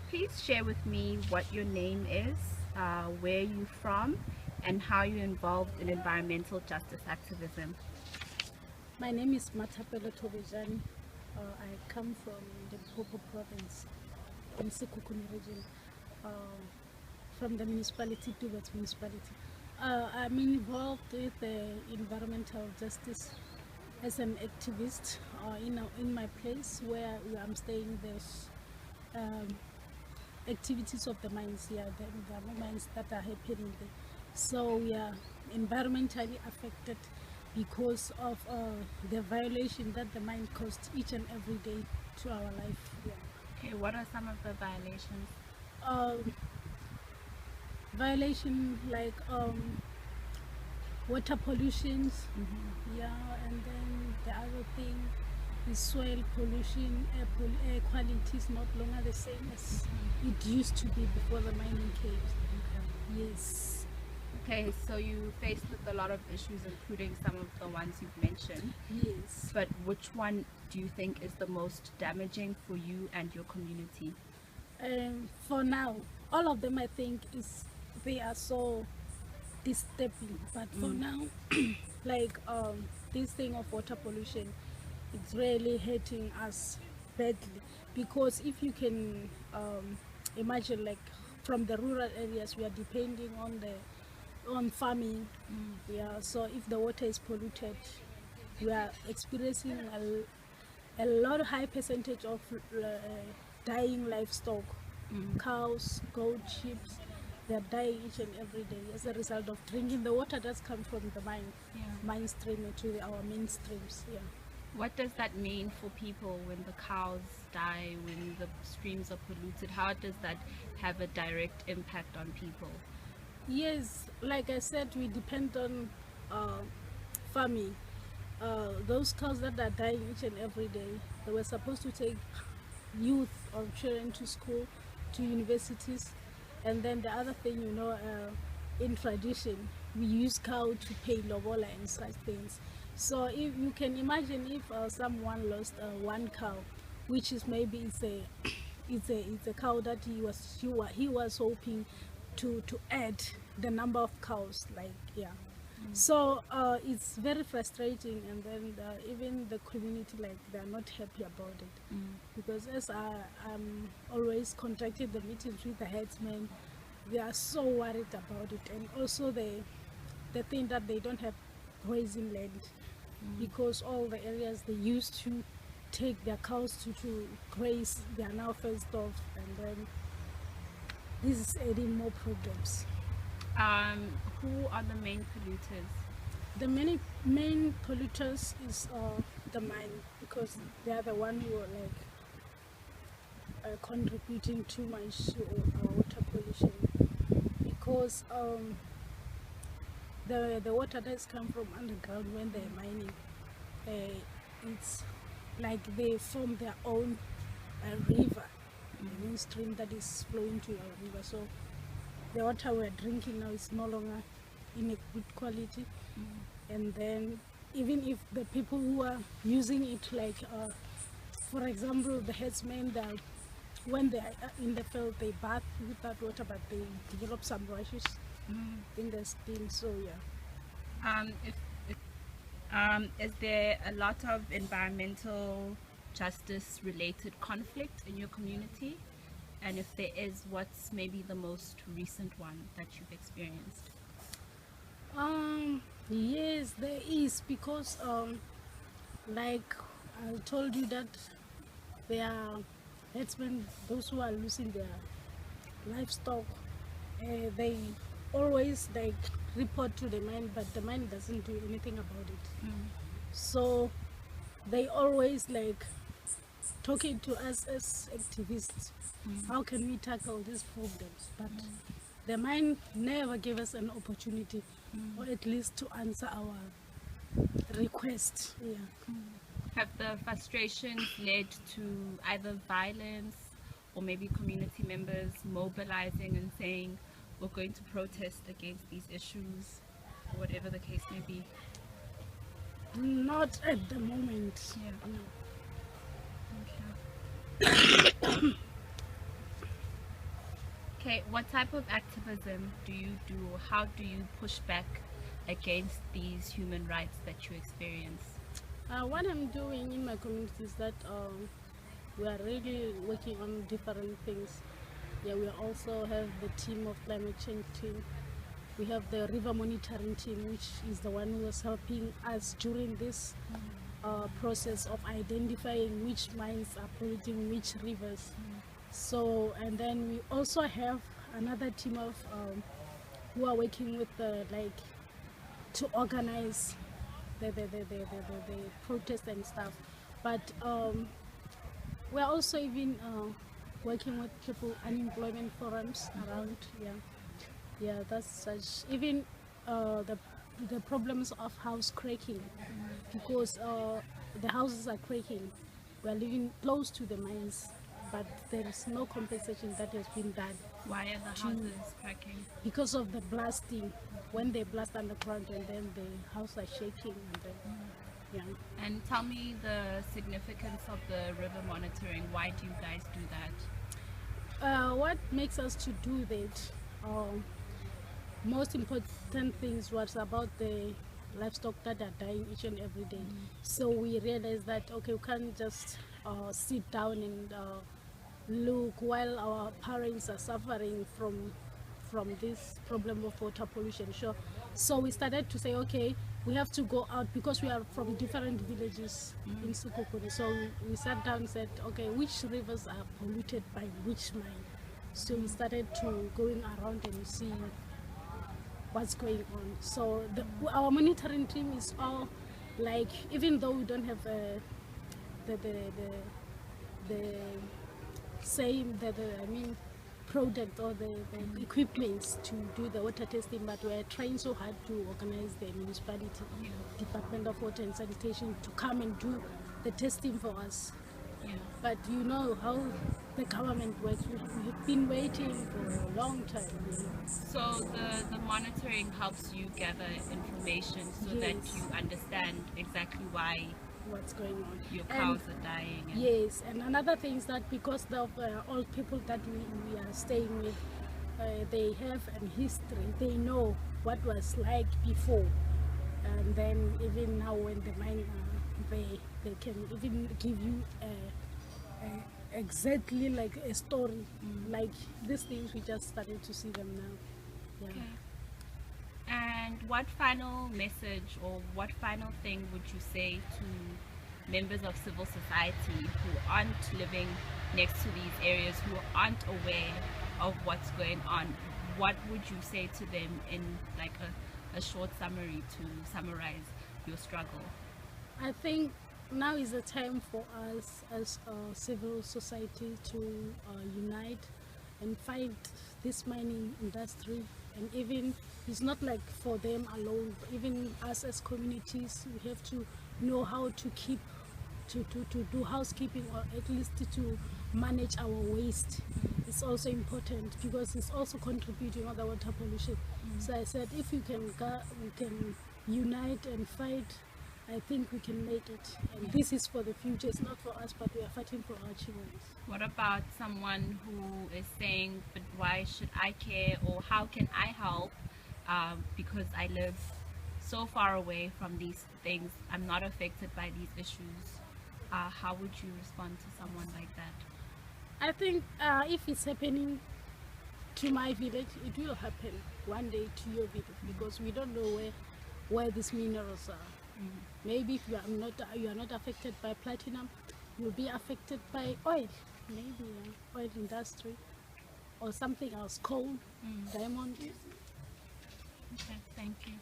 Please share with me what your name is, where you're from, and how you're involved in environmental justice activism. My name is Mathapelo Thobejane. I come from the Limpopo province in Sekhukhune region, uh, from the municipality towards municipality. I'm involved with environmental justice as an activist in my place where I'm staying. There's um, activities of the mines here. There are no mines that are happening there. So we are environmentally affected because of the violation that the mine caused each and every day to our life. Yeah. Okay, what are some of the violations? Um, Violation like water pollutions, yeah, and then the other thing is soil pollution. Air quality is not longer the same as it used to be before the mining came. Yes. Okay, so you faced with a lot of issues, including some of the ones you've mentioned. Yes. But which one do you think is the most damaging for you and your community? For now, all of them I think is they are so disturbing. But for now, like this thing of water pollution, it's really hurting us badly because if you can imagine, like from the rural areas, we are depending on farming. Yeah, so if the water is polluted, we are experiencing a lot high percentage of dying livestock, cows, goat, sheep. They are dying each and every day as a result of drinking the water that's come from the Yeah. mine stream into our main streams. Yeah. What does that mean for people when the cows die, when the streams are polluted? How does that have a direct impact on people? Yes, like I said, we depend on uh, farming. Those cows that are dying each and every day, they were supposed to take youth or children to school, to universities, and then the other thing, in tradition, we use cow to pay lobola and such things. So if you can imagine if someone lost one cow, which is maybe it's a cow that he was hoping to add the number of cows, like, yeah. So it's very frustrating, and then even the community, like, they're not happy about it, because as I'm always contacting the meetings with the headsmen, they are so worried about it, and also the thing that they don't have grazing land, because all the areas they used to take their cows to graze, they are now fenced off, and then this is adding more problems. Who are the main polluters? The main polluters is the mine, because they are the one who are like contributing too much to water pollution, because the water that's come from underground when they're mining, it's like they form their own river, a main stream that is flowing to our river. So the water we're drinking now is no longer in a good quality. And then even if the people who are using it, like for example the headsmen, that when they are in the field they bath with that water, but they develop some rashes in the skin. So yeah. Is there a lot of environmental justice related conflict in your community? And if there is, what's maybe the most recent one that you've experienced? Yes, there is, because like I told you that there are herdsmen, those who are losing their livestock, they always like report to the mine, but the mine doesn't do anything about it. So they always like talking to us as activists. How can we tackle these problems? But the mine never gave us an opportunity, or at least to answer our request. Yeah. Have the frustrations led to either violence or maybe community members mobilizing and saying, we're going to protest against these issues, or whatever the case may be? Not at the moment. Yeah. No. Okay. Okay, what type of activism do you do, or how do you push back against these human rights that you experience? What I'm doing in my community is that we are really working on different things. Yeah, we also have the team of climate change team. We have the river monitoring team, which is the one who was helping us during this process of identifying which mines are polluting which rivers. So, and then we also have another team of who are working with the to organize the protest and stuff. But we're also even working with people unemployment forums around. Yeah, that's such. Even the problems of house cracking, because the houses are cracking. We're living close to the mines, but there is no compensation that has been done. Why are the houses cracking? Because of the blasting, when they blast underground and then the house are shaking and then, yeah. And tell me the significance of the river monitoring. Why do you guys do that? What makes us to do that? Most important things was about the livestock that are dying each and every day. So we realized that okay, we can't just sit down and look while our parents are suffering from this problem of water pollution. Sure. So we started to say, okay, we have to go out because we are from different villages in Sukukuni. So we sat down and said, okay, which rivers are polluted by which mine? So we started to going around and see what's going on. So our monitoring team is all like, even though we don't have the same product or the equipments to do the water testing, but we're trying so hard to organize the municipality, Department of Water and Sanitation, to come and do the testing for us. Yeah. But you know how the government works. We've been waiting for a long time. So the monitoring helps you gather information so that Yes. you understand exactly why What's going on? your cows are dying. And Yes, and another thing is that because of old people that we are staying with, they have an history. They know what was like before, and then even now when the mine, they can even give you exactly like a story, like these things. We just started to see them now. Yeah. Okay. And what final message or what final thing would you say to members of civil society who aren't living next to these areas, who aren't aware of what's going on? What would you say to them in like a short summary to summarize your struggle? I think now is the time for us as a civil society to unite and fight this mining industry. And even it's not like for them alone, even us as communities, we have to know how to keep to do housekeeping, or at least to manage our waste. It's also important because it's also contributing on the water pollution. So I said, if we can unite and fight, I think we can make it. And this is for the future. It's not for us, but we are fighting for our children. What about someone who is saying, but why should I care, or how can I help because I live so far away from these things, I'm not affected by these issues? How would you respond to someone like that? I think if it's happening to my village, it will happen one day to your village, because we don't know where these minerals are. Maybe if you are not affected by platinum, you'll be affected by oil, maybe oil industry or something else, coal, diamond. Okay, thank you.